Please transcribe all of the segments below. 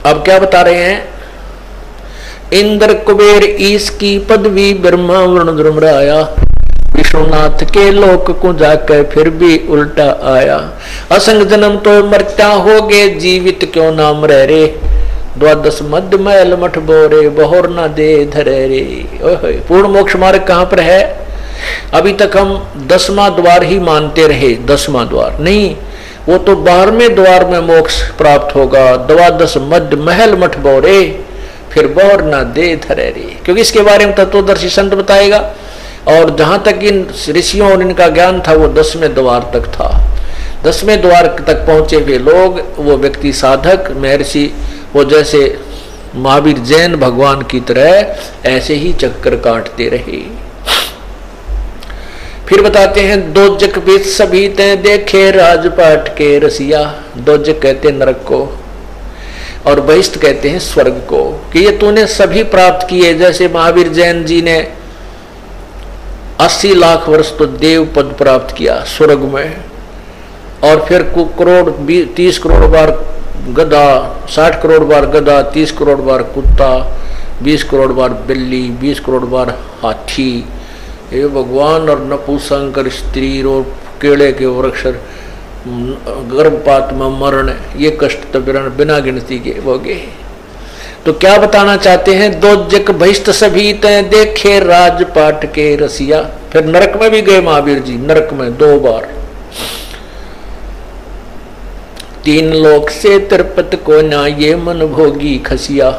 अब क्या बता रहे हैं, इंद्र कुबेर ईश की पदवी ब्रह्मा वरुण धर्मराया, विश्वनाथ के लोक को जाकर फिर भी उल्टा आया। असंग जन्म तो मरता होगे, जीवित क्यों नाम रह रे, द्वादश मध्य मैल मठ बोरे, बहोर न दे धरे रे। पूर्ण मोक्ष मार्ग कहाँ पर है? अभी तक हम 10वां द्वार ही मानते रहे, 10वां द्वार नहीं, वो तो 12वें द्वार में मोक्ष प्राप्त होगा। द्वादश मध्य महल मठ बोरे, फिर बहोर न दे धरे रे, क्योंकि इसके बारे में तत्वदर्शी संत बताएगा। और जहां तक इन ऋषियों और इनका ज्ञान था वो 10वें द्वार तक था। 10वें द्वार तक पहुंचे हुए लोग, वो व्यक्ति साधक महर्षि, वो जैसे महावीर जैन भगवान की तरह ऐसे ही चक्कर काटते रहे। फिर बताते हैं, दोजक बीच सभी ते देखे राजपाट के रसिया। दोजक कहते हैं नरक को और बहिष्ठ कहते हैं स्वर्ग को, कि ये तूने सभी प्राप्त किए। जैसे महावीर जैन जी ने 80 लाख वर्ष तो देव पद प्राप्त किया स्वर्ग में, और फिर करोड़ 30 करोड़ बार गधा, 60 करोड़ बार गधा, 30 करोड़ बार कुत्ता, 20 करोड़ बार बिल्ली, 20 करोड़ बार हाथी, ये भगवान, और नपुंसक स्त्री और केले के वृक्ष, गर्भपात में मरण, ये कष्ट तो बिना गिनती के हो गए। तो क्या बताना चाहते हैं, दोजक बहिष्ठ सभी ते देखे राजपाट के रसिया। फिर नरक में भी गए महावीर जी, नरक में 2 बार। 3 लोक से तिरपत को ना ये मन भोगी खसिया।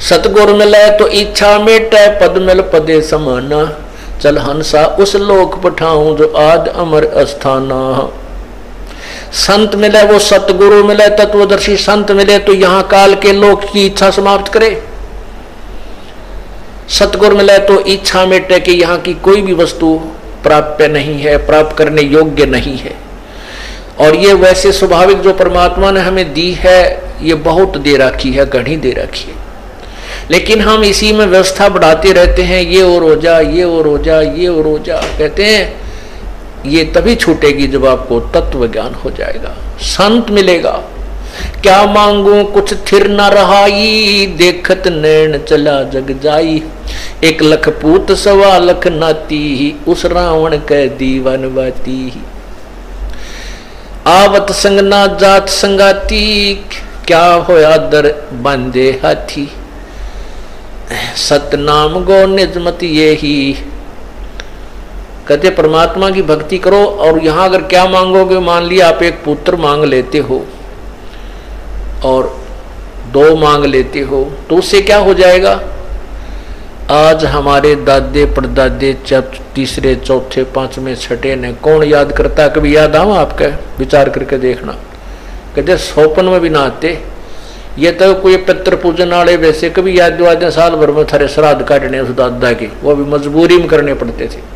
सतगुर मिले तो इच्छा मेटे, पद मिल पदे समाना, चल हंसा उस लोक पठाऊं जो आद अमर अस्थाना। संत मिले, वो सतगुरु मिले, तत्वदर्शी संत मिले तो यहाँ काल के लोक की इच्छा समाप्त करे। सतगुरु मिले तो इच्छा मेटे कि यहाँ की कोई भी वस्तु प्राप्य नहीं है, प्राप्त करने योग्य नहीं है। और ये वैसे स्वाभाविक जो परमात्मा ने हमें दी है, ये बहुत दे रखी है, घनी दे रखी है, लेकिन हम इसी में व्यवस्था बढ़ाते रहते हैं, ये और हो जा, ये और हो जा, ये और हो जा। कहते हैं ये तभी छूटेगी जब आपको तत्व ज्ञान हो जाएगा, संत मिलेगा। क्या मांगू कुछ थिर न रहाई, देखत नैन चला जग जाई, 1 लख पूत 1.25 लख नाती, उस रावण कै दीवान बाती। आवत संग ना जात संगाती, क्या होया दर बांधे हाथी, सतनाम गो निजमत ये ही। कहते परमात्मा की भक्ति करो, और यहां अगर क्या मांगोगे, मान लिया आप एक पुत्र मांग लेते हो और 2 मांग लेते हो, तो उससे क्या हो जाएगा। आज हमारे दादे परदादे, 3रे 4थे 5वें 6ठे ने कौन याद करता, कभी याद आवा आपका, विचार करके देखना। कहते सोपन में भी ना आते, ये तो कोई पितृ पूजन वाले वैसे कभी याद दिवाते, साल भर में थारे श्राद्ध काटने उस दादा के, वो भी मजबूरी में करने पड़ते थे।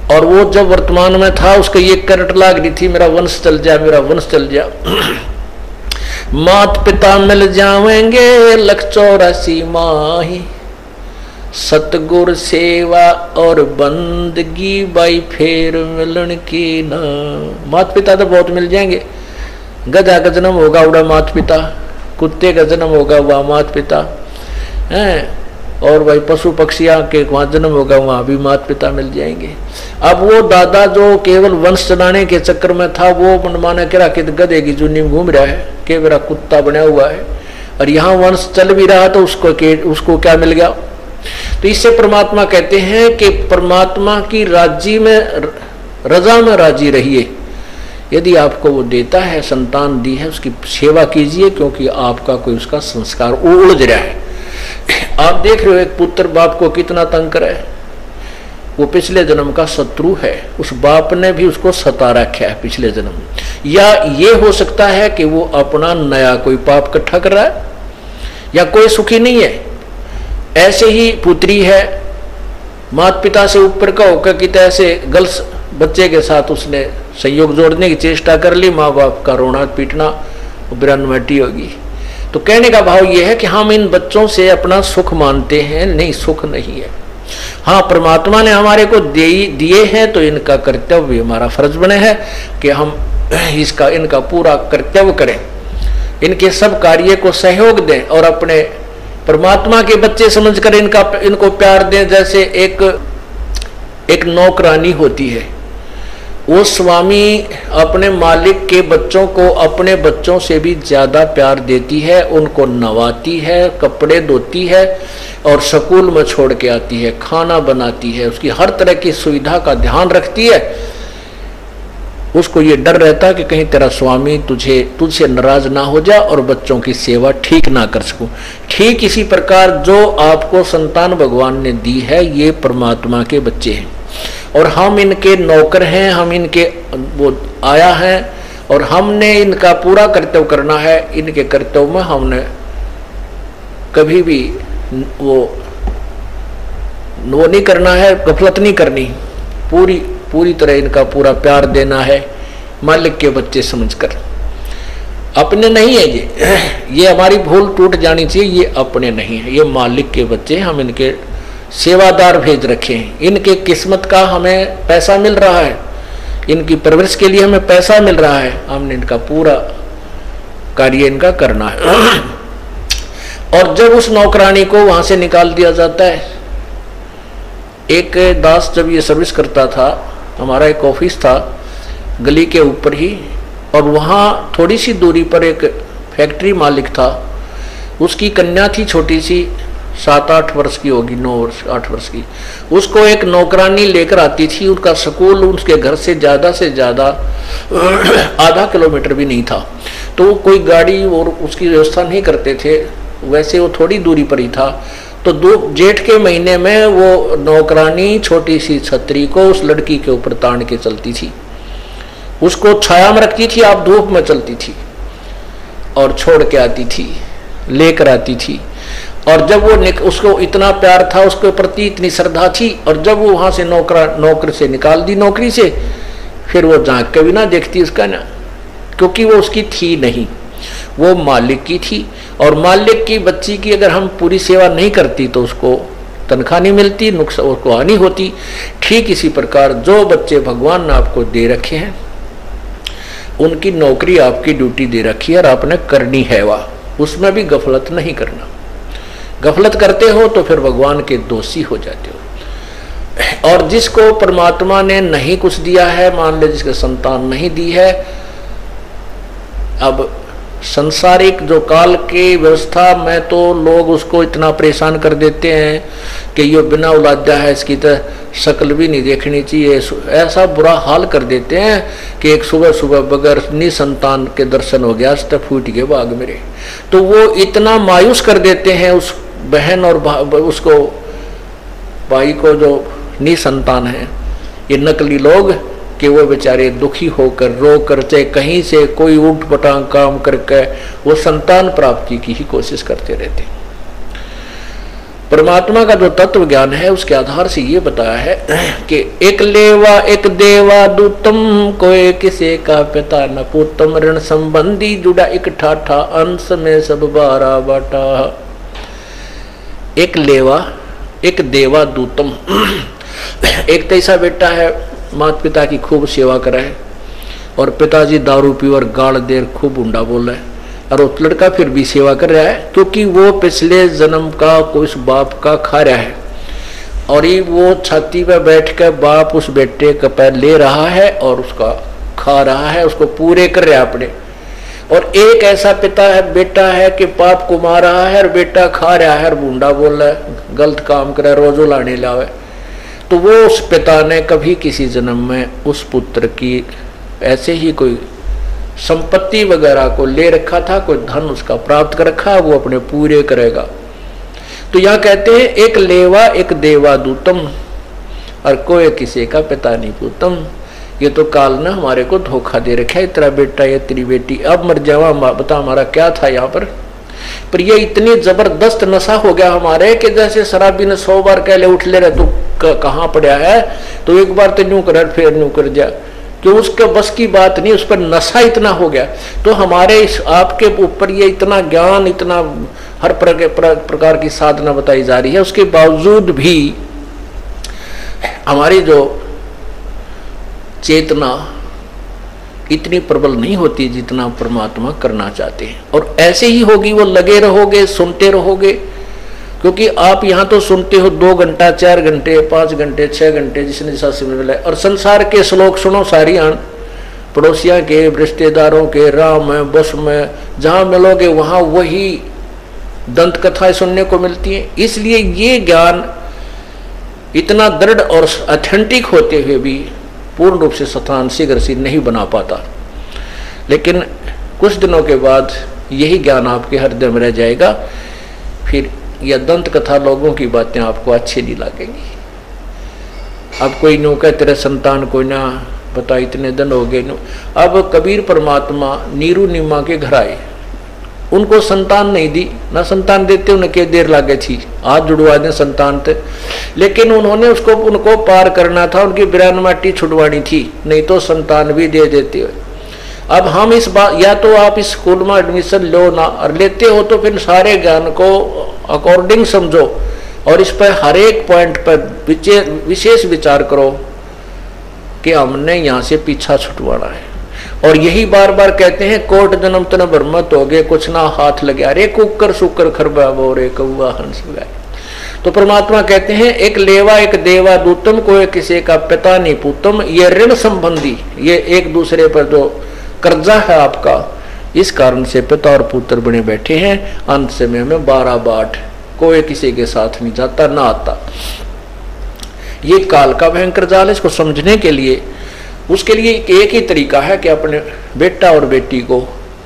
और वो जब वर्तमान में था, उसको ये करंट लाग रही थी, मेरा वंश चल जाए, मेरा वंश चल जाए। मात पिता मिल जाएंगे 184 माही, सतगुर सेवा और बंदगी बाई फेर मिलन की ना। मात पिता तो बहुत मिल जाएंगे, गधा का जन्म होगा उड़ा मात पिता, कुत्ते का जन्म होगा वह मात पिता है, और भाई पशु पक्षियां के वहां जन्म होगा वहां भी मात पिता मिल जाएंगे। अब वो दादा जो केवल वंश चलाने के चक्कर में था, वो मनमाना करा के गधे की जूनी में घूम रहा है, के मेरा कुत्ता बना हुआ है, और यहाँ वंश चल भी रहा तो उसको क्या मिल गया। तो इससे परमात्मा कहते हैं कि परमात्मा की राजी में, रजा में राजी रहिए। यदि आपको वो देता है, संतान दी है, उसकी सेवा कीजिए, क्योंकि आपका कोई उसका संस्कार उलझ रहा है। आप देख रहे हो एक पुत्र बाप को कितना तंग करे, वो पिछले जन्म का शत्रु है, उस बाप ने भी उसको सता रखा है पिछले जन्म। या ये हो सकता है कि वो अपना नया कोई पाप इकट्ठा कर रहा है, या कोई सुखी नहीं है। ऐसे ही पुत्री है, माता पिता से ऊपर का होकर कि ऐसे गलत बच्चे के साथ उसने संयोग जोड़ने की चेष्टा कर ली, माँ बाप का रोना पीटना बिरानमटी होगी। तो कहने का भाव यह है कि हम इन बच्चों से अपना सुख मानते हैं, नहीं, सुख नहीं है। हाँ, परमात्मा ने हमारे को दिए हैं, तो इनका कर्तव्य हमारा फर्ज बने है कि हम इनका पूरा कर्तव्य करें। इनके सब कार्य को सहयोग दें और अपने परमात्मा के बच्चे समझकर इनको प्यार दें। जैसे एक नौकरानी होती है, वो स्वामी अपने मालिक के बच्चों को अपने बच्चों से भी ज्यादा प्यार देती है, उनको नवाती है, कपड़े धोती है और स्कूल में छोड़ के आती है, खाना बनाती है, उसकी हर तरह की सुविधा का ध्यान रखती है। उसको ये डर रहता है कि कहीं तेरा स्वामी तुझसे नाराज ना हो जाए और बच्चों की सेवा ठीक ना कर सकूं। ठीक इसी प्रकार जो आपको संतान भगवान ने दी है, ये परमात्मा के बच्चे हैं और हम इनके नौकर हैं, हम इनके वो आया है और हमने इनका पूरा कर्तव्य करना है। इनके कर्तव्य में हमने कभी भी वो नहीं करना है, गफलत नहीं करनी, पूरी तरह इनका पूरा प्यार देना है, मालिक के बच्चे समझकर। अपने नहीं है ये हमारी भूल टूट जानी चाहिए, ये अपने नहीं है, ये मालिक के बच्चे, हम इनके सेवादार भेज रखे हैं। इनके किस्मत का हमें पैसा मिल रहा है, इनकी परवरिश के लिए हमें पैसा मिल रहा है, हमने इनका पूरा कार्य इनका करना है। और जब उस नौकरानी को वहां से निकाल दिया जाता है, एक दास जब ये सर्विस करता था, हमारा एक ऑफिस था गली के ऊपर ही, और वहाँ थोड़ी सी दूरी पर एक फैक्ट्री मालिक था, उसकी कन्या थी छोटी सी, 7-8 वर्ष की होगी, 9-8 वर्ष की। उसको एक नौकरानी लेकर आती थी, उनका स्कूल उसके घर से ज़्यादा आधा किलोमीटर भी नहीं था, तो वो कोई गाड़ी और उसकी व्यवस्था नहीं करते थे, वैसे वो थोड़ी दूरी पर ही था। तो जेठ के महीने में वो नौकरानी छोटी सी छतरी को उस लड़की के ऊपर तान के चलती थी, उसको छाया में रखती थी, आप धूप में चलती थी और छोड़ के आती थी, लेकर आती थी। और जब वो उसको इतना प्यार था, उसके प्रति इतनी श्रद्धा थी, और जब वो वहां से नौकर से निकाल दी नौकरी से, फिर वो झांक के भी ना देखती उसका ना, क्योंकि वो उसकी थी नहीं, वो मालिक की थी। और मालिक की बच्ची की अगर हम पूरी सेवा नहीं करती तो उसको तनख्वाह नहीं मिलती, नुकसान उसको हानि होती। ठीक इसी प्रकार जो बच्चे भगवान ने आपको दे रखे हैं, उनकी नौकरी आपकी ड्यूटी दे रखी है और आपने करनी है, वह उसमें भी गफलत नहीं करना। गफलत करते हो तो फिर भगवान के दोषी हो जाते हो। और जिसको परमात्मा ने नहीं कुछ दिया है, मान लो जिसके संतान नहीं दी है, अब संसारिक जो काल के व्यवस्था में तो लोग उसको इतना परेशान कर देते हैं कि ये बिना औलादा है, इसकी तो शक्ल भी नहीं देखनी चाहिए, ऐसा बुरा हाल कर देते हैं कि एक सुबह बगैर निसंतान के दर्शन हो गया, तो फूट गए बाग मेरे। तो वो इतना मायूस कर देते हैं उस बहन और उसको भाई को जो निसंतान है, ये नकली लोग, कि वो बेचारे दुखी होकर रो कर चाहे कहीं से कोई उठ पटांग काम करके वो संतान प्राप्ति की ही कोशिश करते रहते। परमात्मा का जो तत्व ज्ञान है उसके आधार से ये बताया है कि एक लेवा एक देवा दूतम, कोई किसे का पिता न पुतम, ऋण संबंधी जुड़ा एक ठाठा, अंश में सब 12 बाटा। एक लेवा एक देवा दूतम, एक तैसा बेटा है माता पिता की खूब सेवा करे और पिताजी दारू पी और गाड़ देर खूब उंडा बोल रहा है, और वो लड़का फिर भी सेवा कर रहा है क्योंकि वो पिछले जन्म का कोई उस बाप का खा रहा है, और ये वो छाती पे बैठ कर बाप उस बेटे का पैर ले रहा है और उसका खा रहा है, उसको पूरे कर रहा है अपने। और एक ऐसा पिता है बेटा है कि बाप को मार रहा है और बेटा खा रहा है और बूंडा बोल रहा है, गलत काम कर रहा है, रोजो लाने लावे। तो वो उस पिता ने कभी किसी जन्म में उस पुत्र की ऐसे ही कोई संपत्ति वगैरह को ले रखा था, कोई धन उसका प्राप्त कर रखा, वो अपने पूरे करेगा। तो यहाँ कहते हैं एक लेवा एक देवा दूतम, और कोई किसी का पिता नहीं पूतम। ये तो काल ने हमारे को धोखा दे रखा है, तेरा बेटा ये तेरी बेटी, अब मर जावा, बता हमारा क्या था यहाँ पर ये इतनी जबरदस्त नशा हो गया हमारे कि जैसे शराबी ने 100 बार कह ले उठ ले रहे, तू कहाँ पड़ा है, तो एक बार तो न्यू कर फिर न्यू कर जा, कि उसके बस की बात नहीं, उस पर नशा इतना हो गया। तो हमारे आपके ऊपर ये इतना ज्ञान, इतना हर प्रकार की साधना बताई जा रही है, उसके बावजूद भी हमारी जो चेतना इतनी प्रबल नहीं होती जितना परमात्मा करना चाहते हैं। और ऐसे ही होगी, वो लगे रहोगे, सुनते रहोगे, क्योंकि आप यहाँ तो सुनते हो 2 घंटा 4 घंटे 5 घंटे 6 घंटे जिसने जैसा सुन मिला, और संसार के श्लोक सुनो सारी आन, पड़ोसिया के, रिश्तेदारों के, राम में, बस में, जहाँ मिलोगे वहाँ वही दंत कथाएं सुनने को मिलती हैं। इसलिए ये ज्ञान इतना दृढ़ और ऑथेंटिक होते हुए भी पूर्ण रूप से स्थान शीघ्र से नहीं बना पाता, लेकिन कुछ दिनों के बाद यही ज्ञान आपके हृदय में रह जाएगा। फिर यह दंत कथा लोगों की बातें आपको अच्छी नहीं लगेंगी। अब कोई नो कह तेरे संतान को ना बता, इतने दिन हो गए। अब कबीर परमात्मा नीरू नीमा के घर आए, उनको संतान नहीं दी, ना संतान देते उनके देर लागे थी, हाथ जुड़वा दें संतान थे, लेकिन उन्होंने उनको पार करना था, उनकी बिरान माटी छुड़वानी थी, नहीं तो संतान भी दे देते। अब हम इस बात, या तो आप इस स्कूल में एडमिशन लो ना, और लेते हो तो फिर सारे ज्ञान को अकॉर्डिंग समझो और इस पर हर एक पॉइंट पर विशेष विचार करो कि हमने यहाँ से पीछा छुटवाना है। और यही बार बार कहते हैं, कोट जन्म तन भ्रमत हो गए, कुछ ना हाथ लगे, अरे कुकर सुकर खरबा बोरे कौआ हंस गाय। तो परमात्मा कहते हैं, एक लेवा एक देवा दूतम, कोई किसी का पिता नहीं पूतम। ये ऋण संबंधी, ये एक दूसरे पर जो कर्जा है आपका, इस कारण से पिता और पुत्र बने बैठे हैं। अंत समय में 12 बाट, कोई किसी के साथ नहीं जाता ना आता। ये काल का भयंकर जाल है। इसको समझने के लिए, उसके लिए एक ही तरीका है कि अपने बेटा और बेटी को,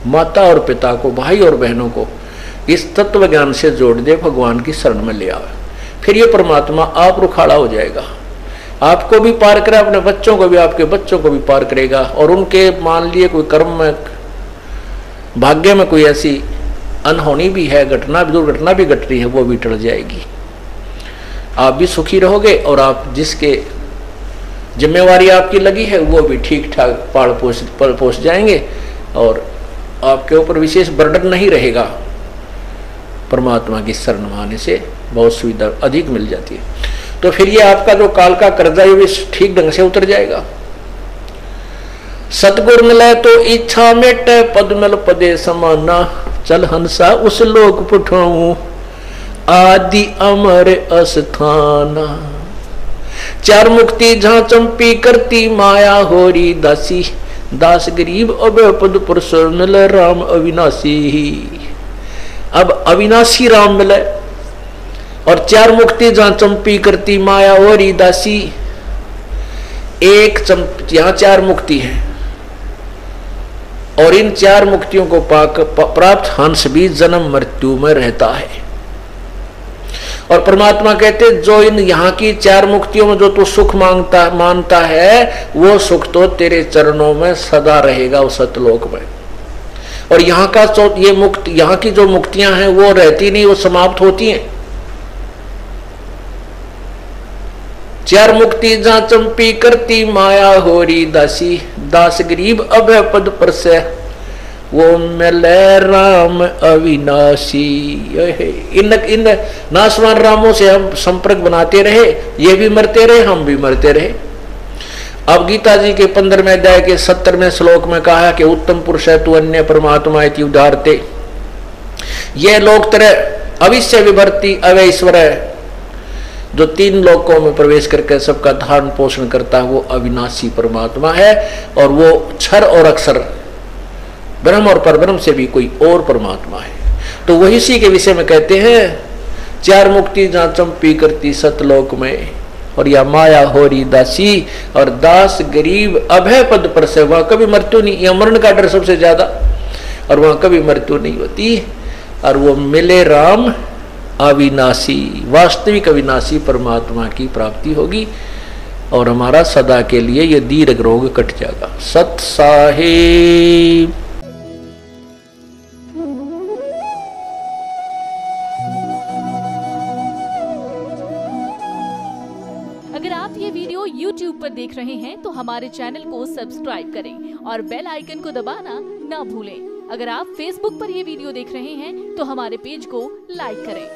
माता और पिता को, भाई और बहनों को इस तत्व ज्ञान से जोड़ दे, भगवान की शरण में ले आवे। फिर ये परमात्मा आप रुखाड़ा हो जाएगा, आपको भी पार करे, अपने बच्चों को भी, आपके बच्चों को भी पार करेगा। और उनके मान लिए कोई कर्म में, भाग्य में कोई ऐसी अनहोनी भी है, घटना भी, दुर्घटना भी घट रही है, वो भी टल जाएगी। आप भी सुखी रहोगे और आप जिसके जिम्मेवारी आपकी लगी है वो भी ठीक ठाक पल पोष जाएंगे और आपके ऊपर विशेष बर्डन नहीं रहेगा। परमात्मा की शरण में आने से बहुत सुविधा अधिक मिल जाती है। तो फिर ये आपका जो काल का कर्जा ये भी ठीक ढंग से उतर जाएगा। सतगुर मिले तो इच्छा मेटे, पद मिल पदे समाना, चल हंसा उस लोक पुठाऊं, आदि अमर अस्थाना। 4 मुक्ति जहां चंपी करती, माया होरी दासी, दास गरीब अभय पद पुरुष, मिले राम अविनाशी। अब अविनाशी राम मिले और 4 मुक्ति जहां चंपी करती, माया होरी दासी। यहाँ 4 मुक्ति है और इन 4 मुक्तियों को प्राप्त हंस भी जन्म मृत्यु में रहता है। और परमात्मा कहते, जो इन यहाँ की 4 मुक्तियों में जो तू सुख मानता है, वो सुख तो तेरे चरणों में सदा रहेगा उस सतलोक में। और यहाँ का ये मुक्त, यहाँ की जो मुक्तियां हैं वो रहती नहीं, वो समाप्त होती हैं। 4 मुक्ति जहां चंपी करती, माया होरी दासी, दास गरीब अभय पद पर से, वो मिले राम अविनाशी। इन नासवान रामों से हम संपर्क बनाते रहे, ये भी मरते रहे, हम भी मरते रहे। अब गीता जी के 15वें अध्याय के 70वें श्लोक में कहा कि उत्तम पुरुष है तू अन्य परमात्मा इति उदारते। ये लोक तरह अविश्य विभर्ति अवैश्वर है, जो 3 लोकों में प्रवेश करके सबका धारण पोषण करता है, वो अविनाशी परमात्मा है। और वो क्षर और अक्षर, ब्रह्म और परब्रह्म से भी कोई और परमात्मा है। तो वही इसी के विषय में कहते हैं, 4 मुक्ति जहां चंपी करती सतलोक में, और या माया होरी दासी, और दास गरीब अभय पद पर से, वहां कभी मृत्यु नहीं, या मरण का डर सबसे ज्यादा, और वहां कभी मृत्यु नहीं होती। और वो मिले राम अविनाशी, वास्तविक अविनाशी परमात्मा की प्राप्ति होगी और हमारा सदा के लिए ये दीर्घ रोग कट जाएगा। सत साहिब। अगर आप ये वीडियो YouTube पर देख रहे हैं तो हमारे चैनल को सब्सक्राइब करें और बेल आइकन को दबाना ना भूलें। अगर आप Facebook पर ये वीडियो देख रहे हैं तो हमारे पेज को लाइक करें।